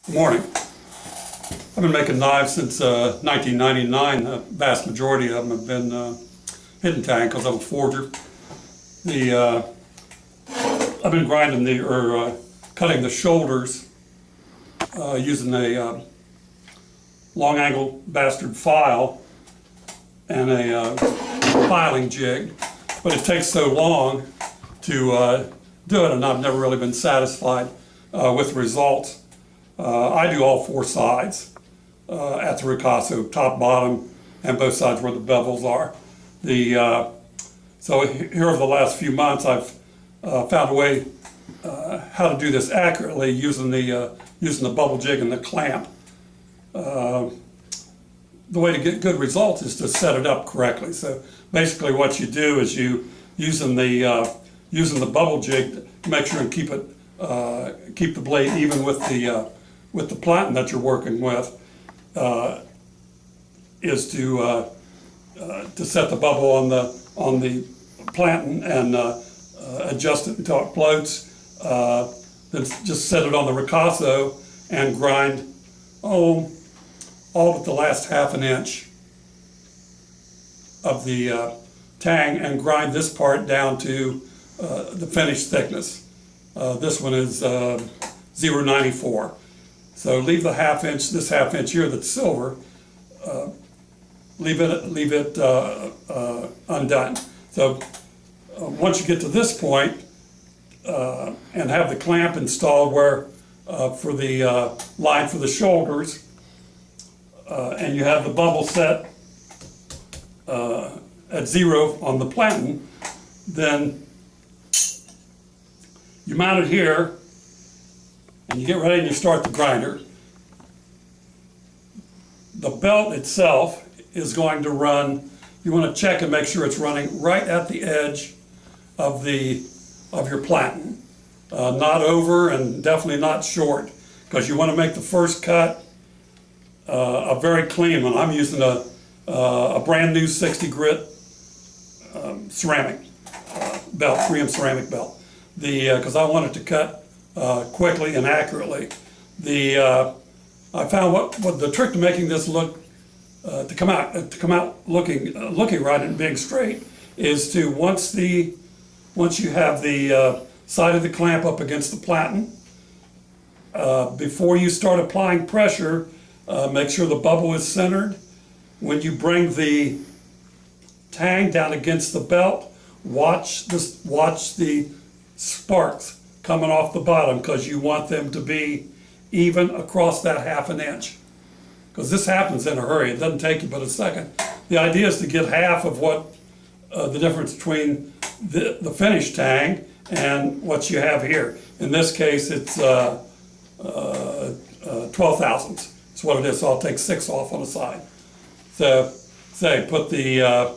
Good morning. I've been making knives since 1999. The vast majority of them have been hidden tang because I'm a forger. I've been grinding cutting the shoulders using a long angle bastard file and a filing jig, but it takes so long to do it, and I've never really been satisfied with the results. I do all four sides at the ricasso, top, bottom, and both sides where the bevels are. So here over the last few months, I've found a way how to do this accurately using the bubble jig and the clamp. The way to get good results is to set it up correctly. So basically, what you do is using the bubble jig to make sure and keep the blade even with the platen that you're working with, is to set the bubble on the platen and adjust it until it floats. Then just set it on the ricasso and grind all but the last ½ inch of the tang, and grind this part down to the finished thickness. This one is 0.94. So leave the this ½ inch here that's silver, leave it undone. So once you get to this point and have the clamp installed where for the line for the shoulders, and you have the bubble set at 0 on the platen, then you mount it here and you get ready and you start the grinder. The belt itself is going to run, you want to check and make sure it's running right at the edge of your platen, not over and definitely not short, because you want to make the first cut a very clean one. I'm using a brand new 60 grit ceramic belt, 3M ceramic belt, because I want it to cut quickly and accurately. I found what the trick to making this look to come out looking right and being straight is to once you have the side of the clamp up against the platen, before you start applying pressure, make sure the bubble is centered. When you bring the tang down against the belt, watch the sparks coming off the bottom, because you want them to be even across that ½ inch. Because this happens in a hurry. It doesn't take you but a second. The idea is to get half of what the difference between the finished tang and what you have here. In this case, it's 12 thousandths. That's what it is. So I'll take 6 off on the side. So say put the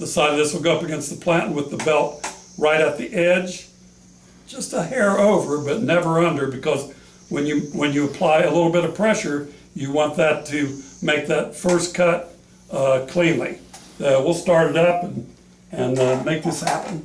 side of this will go up against the platen with the belt right at the edge, just a hair over, but never under, because when you apply a little bit of pressure, you want that to make that first cut cleanly. We'll start it up and make this happen.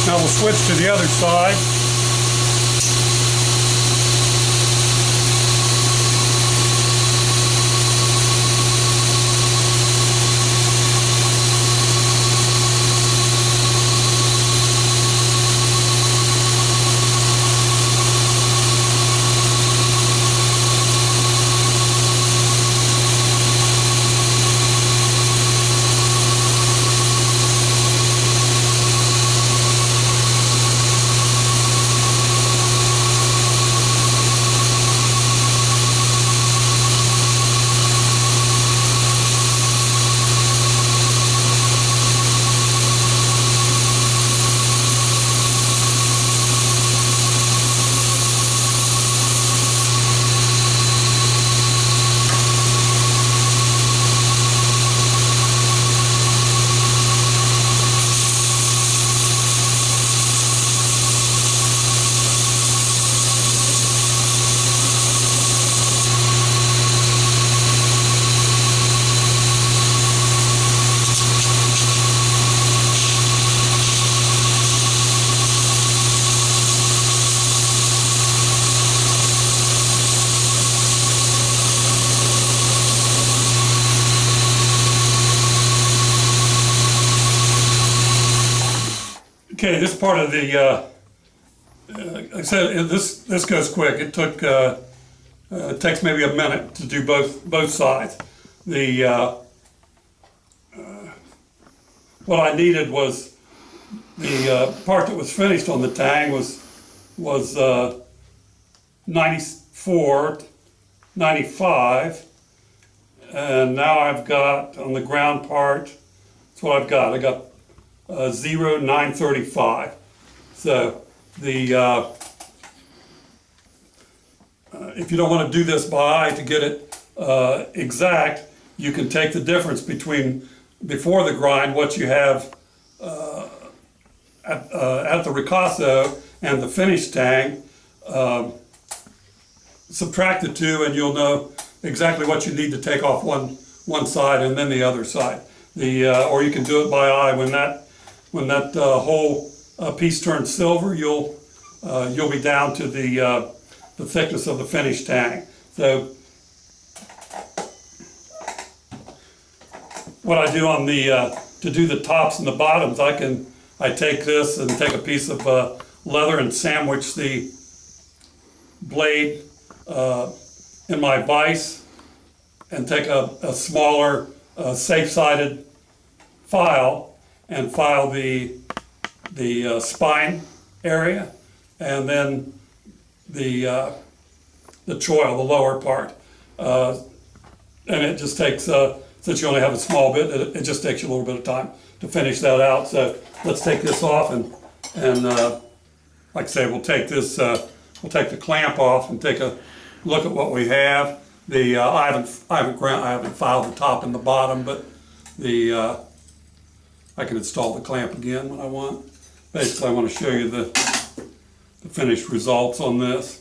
Now we'll switch to the other side. Okay, this part of the, like I said, this goes quick. It takes maybe a minute to do both sides. What I needed was the part that was finished on the tang was 94, 95, and now I've got on the ground part. That's what I've got. I got 0, 935. So if you don't want to do this by eye to get it exact, you can take the difference between before the grind, what you have at the ricasso and the finished tang, subtract the two and you'll know exactly what you need to take off one side and then the other side. Or you can do it by eye. When that whole piece turns silver, you'll be down to the thickness of the finished tang. So what I do on to do the tops and the bottoms, I take this and take a piece of leather and sandwich the blade in my vise and take a smaller safe-sided file and file the spine area and then the choil, the lower part. And it just takes, since you only have a small bit, it just takes you a little bit of time to finish that out. So let's take this off and like I say, we'll take the clamp off and take a look at what we have. I haven't filed the top and the bottom, but I can install the clamp again when I want. Basically, I want to show you the finished results on this.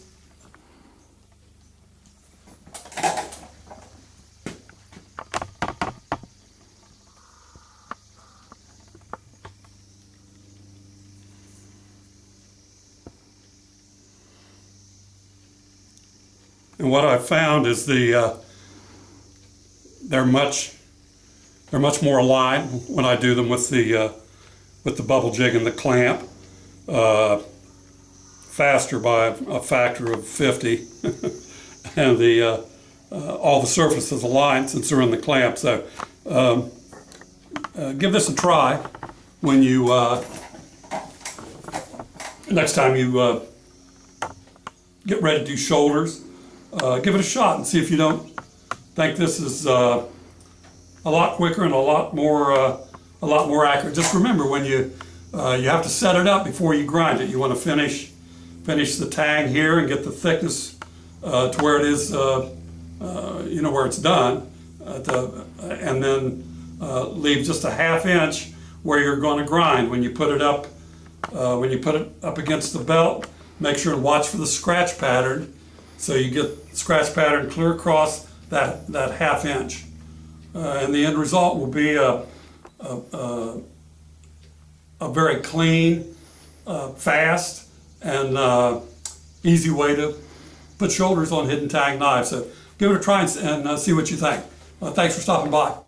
And what I found is they're much more aligned when I do them with the bubble jig and the clamp. Faster by a factor of 50, and all the surfaces align since they're in the clamp. So give this a try when you next time you get ready to do shoulders. Give it a shot and see if you don't think this is a lot quicker and a lot more accurate. Just remember, when you have to set it up before you grind it. You want to finish the tang here and get the thickness to where it is, where it's done, and then leave just a ½ inch where you're going to grind. When you put it up against the belt, make sure and watch for the scratch pattern, so you get the scratch pattern clear across that ½ inch, and the end result will be a very clean, fast, and easy way to put shoulders on hidden tang knives. So give it a try and see what you think. Thanks for stopping by.